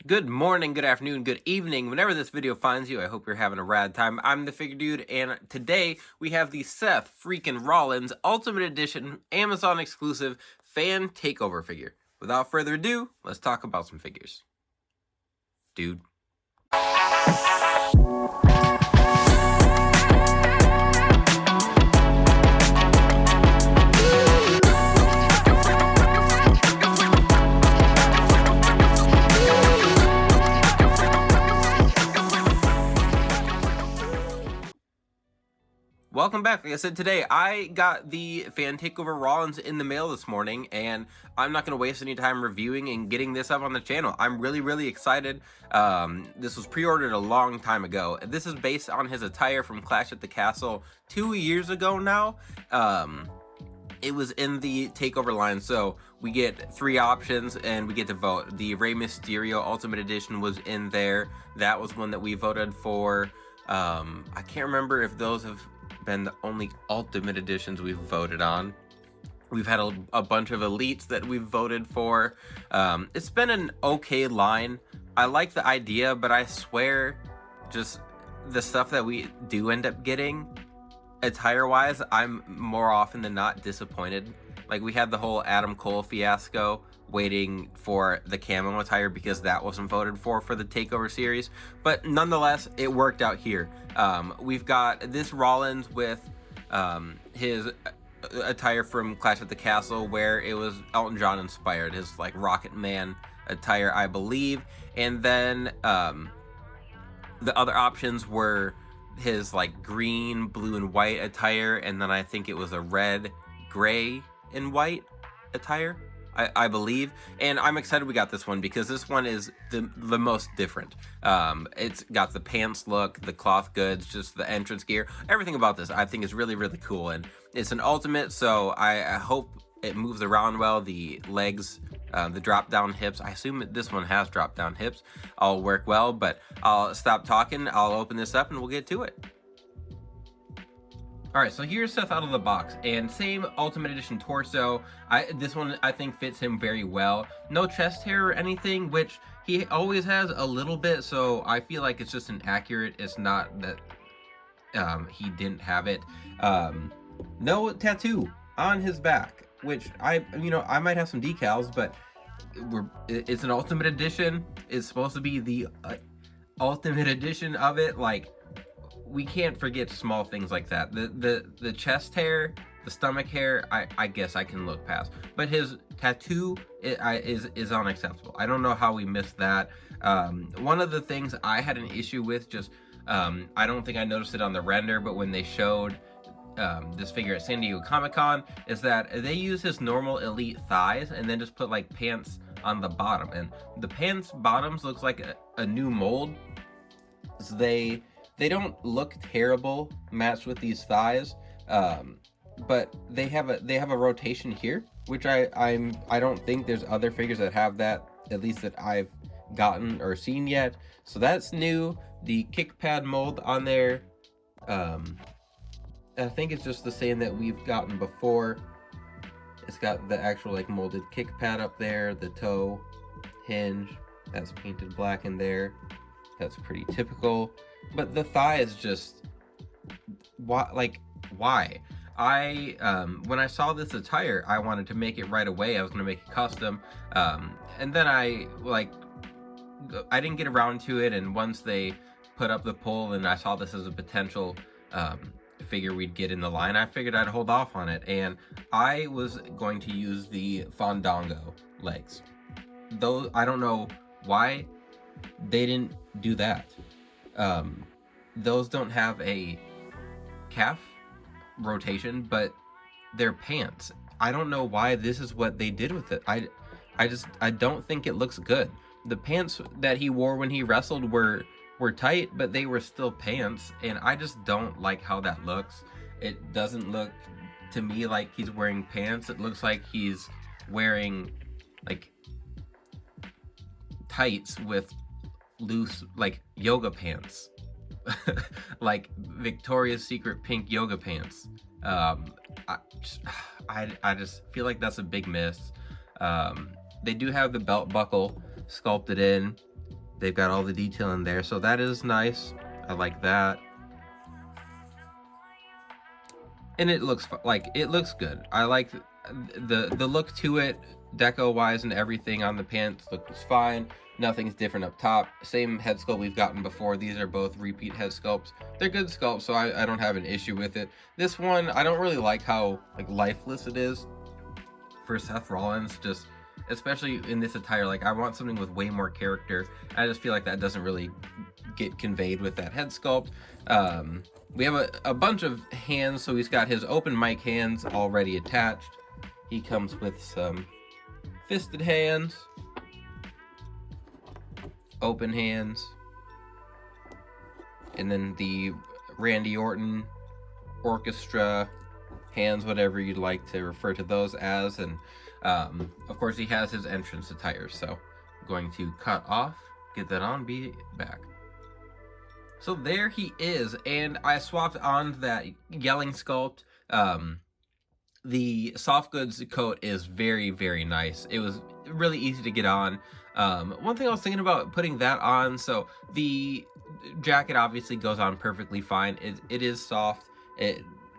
Good morning, good afternoon, good evening. Whenever this video finds you, I hope you're having a rad time. I'm the Figure Dude, and today we have the Seth freaking Rollins Ultimate Edition Amazon exclusive fan takeover figure. Without further ado, let's talk about some figures. Dude. Welcome back. Like I said, today I got the fan takeover Rollins in the mail this morning, and I'm not going to waste any time reviewing and getting this up on the channel. I'm really excited. This was pre-ordered a long time ago. This is based on his attire from Clash at the Castle 2 years ago now. It was in the takeover line, so we get 3 options and we get to vote. The Rey Mysterio Ultimate Edition was in there. That was one that we voted for. I can't remember if those have been the only Ultimate Editions we've voted on. We've had a bunch of Elites that we've voted for. It's been an okay line. I like the idea, but I swear, just the stuff that we do end up getting, attire-wise, I'm more often than not disappointed. Like, we had the whole Adam Cole fiasco waiting for the camo attire because that wasn't voted for the takeover series, but nonetheless it worked out here. We've got this Rollins with his attire from Clash at the Castle, where it was Elton John inspired, his like Rocket Man attire, I believe, and then the other options were his like green, blue, and white attire, and then I think it was a red, gray, and white attire, I believe. And I'm excited we got this one because this one is the most different. It's got the pants look, the cloth goods, just the entrance gear. Everything about this I think is really cool, and it's an ultimate, so I hope it moves around well. The legs, the drop down hips, I assume this one has drop down hips, all work well. But I'll stop talking, I'll open this up and we'll get to it. Alright, so here's Seth out of the box, and same Ultimate Edition torso. This one I think fits him very well. No chest hair or anything, which he always has a little bit, so I feel like it's just inaccurate. It's not that he didn't have it. No tattoo on his back, which I might have some decals, but it's an Ultimate Edition. It's supposed to be the Ultimate Edition of it. Like, we can't forget small things like that. The chest hair, the stomach hair, I guess I can look past. But his tattoo is unacceptable. I don't know how we missed that. One of the things I had an issue with, just I don't think I noticed it on the render, but when they showed this figure at San Diego Comic-Con, is that they use his normal Elite thighs and then just put like pants on the bottom. And the pants bottoms looks like a new mold. So they don't look terrible matched with these thighs, but they have a rotation here, which I don't think there's other figures that have that, at least that I've gotten or seen yet. So that's new. The kick pad mold on there, I think it's just the same that we've gotten before. It's got the actual like molded kick pad up there, the toe hinge that's painted black in there. That's pretty typical. But the thigh is just, why? When I saw this attire, I wanted to make it right away. I was going to make it custom, and then I didn't get around to it. And once they put up the poll and I saw this as a potential figure we'd get in the line, I figured I'd hold off on it, and I was going to use the Fandango legs. Those, I don't know why they didn't do that. Those don't have a calf rotation, but they're pants. I don't know why this is what they did with it. I don't think it looks good. The pants that he wore when he wrestled were tight, but they were still pants, and I just don't like how that looks. It doesn't look to me like he's wearing pants. It looks like he's wearing like tights with loose like yoga pants. Like Victoria's Secret pink yoga pants. I just feel like that's a big miss. They do have the belt buckle sculpted in. They've got all the detail in there, so that is nice. I like that. And it looks it looks good. I like the look to it, deco wise, and everything on the pants looks fine. Nothing's different up top. Same head sculpt we've gotten before. These are both repeat head sculpts. They're good sculpts, so I don't have an issue with it. This one, I don't really like how lifeless it is for Seth Rollins, just especially in this attire. I want something with way more character. I just feel like that doesn't really get conveyed with that head sculpt. We have a bunch of hands, so he's got his open mic hands already attached. He comes with some fisted hands, open hands, and then the Randy Orton orchestra hands, whatever you'd like to refer to those as. And of course he has his entrance attire, so I'm going to cut off, get that on, be back. So there he is, and I swapped on that yelling sculpt. The soft goods coat is very, very nice. It was really easy to get on. One thing I was thinking about putting that on, so the jacket obviously goes on perfectly fine. It is soft.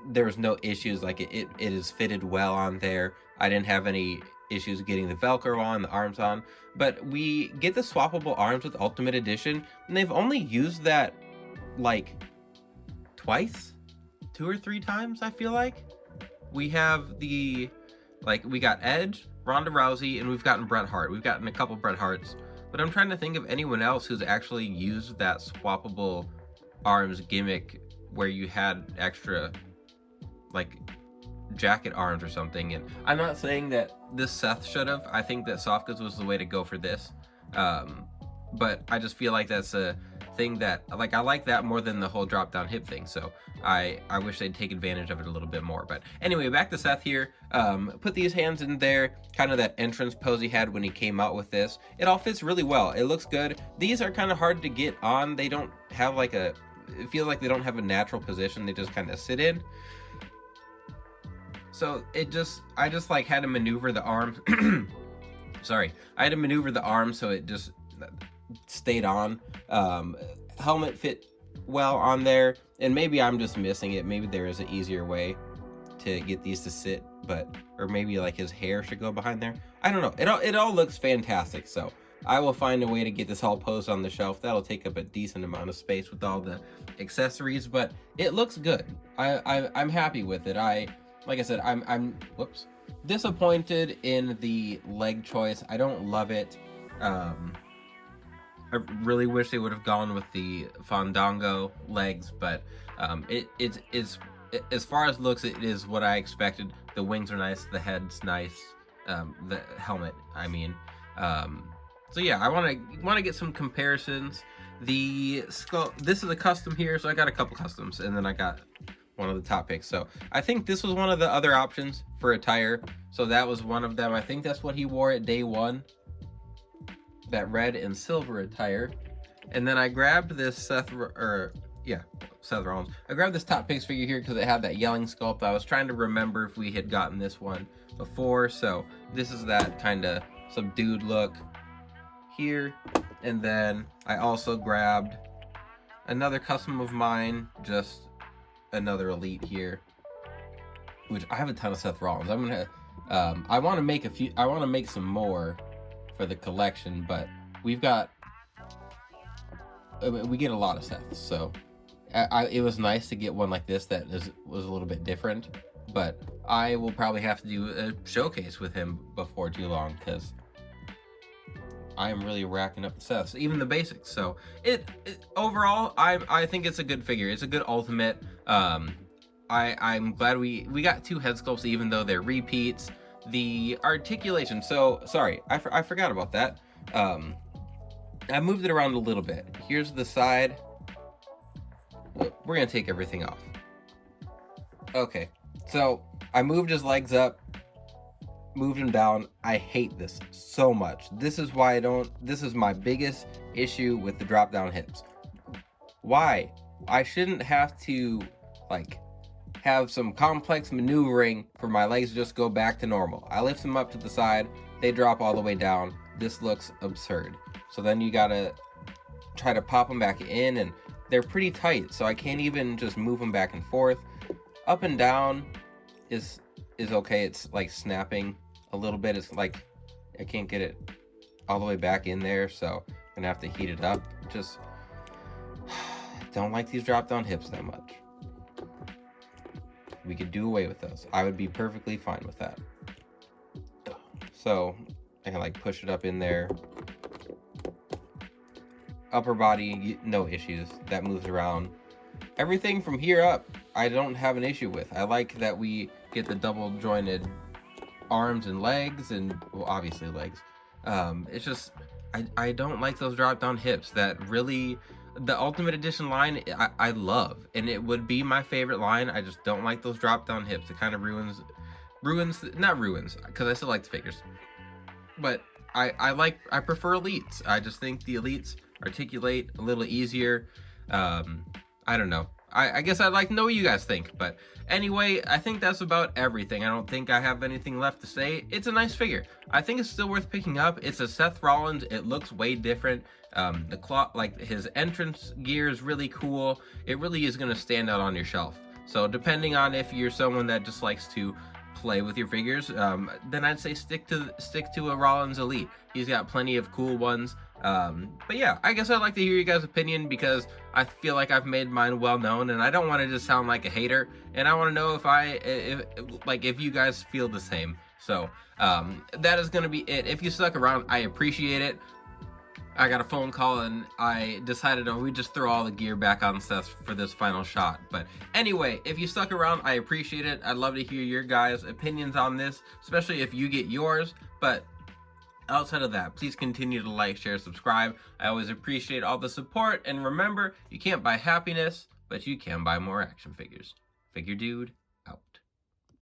There was no issues. It is fitted well on there. I didn't have any issues getting the Velcro on, the arms on. But we get the swappable arms with Ultimate Edition, and they've only used that twice, 2 or 3 times, I feel like. We have we got Edge, Ronda Rousey, and we've gotten Bret Hart. We've gotten a couple Bret Harts, but I'm trying to think of anyone else who's actually used that swappable arms gimmick where you had extra jacket arms or something. And I'm not saying that this Seth should have. I think that soft goods was the way to go for this. But I just feel like that's a thing that I like that more than the whole drop down hip thing. So I wish they'd take advantage of it a little bit more. But anyway, back to Seth here. Put these hands in there, kind of that entrance pose he had when he came out with this. It all fits really well. It looks good. These are kind of hard to get on. They don't have it feels like they don't have a natural position. They just kind of sit in. So I just had to maneuver the arms. Sorry, I had to maneuver the arm so it just stayed on. Helmet fit well on there, and maybe I'm just missing it. Maybe there is an easier way to get these to sit, or maybe his hair should go behind there. I don't know. It all looks fantastic. So I will find a way to get this all posted on the shelf. That'll take up a decent amount of space with all the accessories, but it looks good. I'm happy with it. Like I said, I'm disappointed in the leg choice. I don't love it. I really wish they would have gone with the Fandango legs, but it's as far as looks, it is what I expected. The wings are nice, the head's nice, the helmet, I mean. So yeah, I want to get some comparisons. The skull, this is a custom here, so I got a couple customs, and then I got one of the top picks. So I think this was one of the other options for attire. So that was one of them. I think that's what he wore at day 1. That red and silver attire. And then I grabbed this Seth Rollins. I grabbed this top picks figure here because it had that yelling sculpt. I was trying to remember if we had gotten this one before. So this is that kind of subdued look here. And then I also grabbed another custom of mine, just another elite here, which I have a ton of Seth Rollins. I'm gonna I want to make some more for the collection, but we get a lot of Seths, so it was nice to get one like this that was a little bit different. But I will probably have to do a showcase with him before too long, because I am really racking up the Seths, even the basics. So overall, I think it's a good figure. It's a good ultimate. I'm glad we got 2 head sculpts, even though they're repeats. The articulation, so sorry, I forgot about that. I moved it around a little bit. Here's the side. We're gonna take everything off. Okay, so I moved his legs up, moved him down. I hate this so much. This is why this is my biggest issue with the drop down hips. Why? I shouldn't have to have some complex maneuvering for my legs to just go back to normal. I lift them up to the side, they drop all the way down. This looks absurd. So then you gotta try to pop them back in, and they're pretty tight, so I can't even just move them back and forth. Up and down is okay. It's like snapping a little bit. It's like I can't get it all the way back in there, so I'm gonna have to heat it up. Just don't like these drop down hips that much. We could do away with those. I would be perfectly fine with that. So I can like push it up in there. Upper body, no issues. That moves around. Everything from here up, I don't have an issue with. I like that we get the double jointed arms and legs, and well, obviously legs. It's just I don't like those drop down hips. That really, the Ultimate Edition line I love, and it would be my favorite line. I just don't like those drop down hips. It kind of ruins, not ruins, because I still like the figures, but I prefer elites. I just think the elites articulate a little easier. I don't know. I guess I'd like to know what you guys think. But anyway, I think that's about everything. I don't think I have anything left to say. It's a nice figure. I think it's still worth picking up. It's a Seth Rollins. It looks way different. The cloth, like his entrance gear is really cool. It really is going to stand out on your shelf. So depending on if you're someone that just likes to play with your figures, then I'd say stick to a Rollins Elite. He's got plenty of cool ones. But yeah, I guess I'd like to hear you guys' opinion, because I feel like I've made mine well known, and I don't want to just sound like a hater, and I want to know if you guys feel the same. So that is going to be it. If you stuck around, I appreciate it. I got a phone call, and I decided we just throw all the gear back on Seth for this final shot. But anyway, if you stuck around, I appreciate it. I'd love to hear your guys' opinions on this, especially if you get yours. But outside of that, please continue to like, share, subscribe. I always appreciate all the support. And remember, you can't buy happiness, but you can buy more action figures. Figure Dude, out.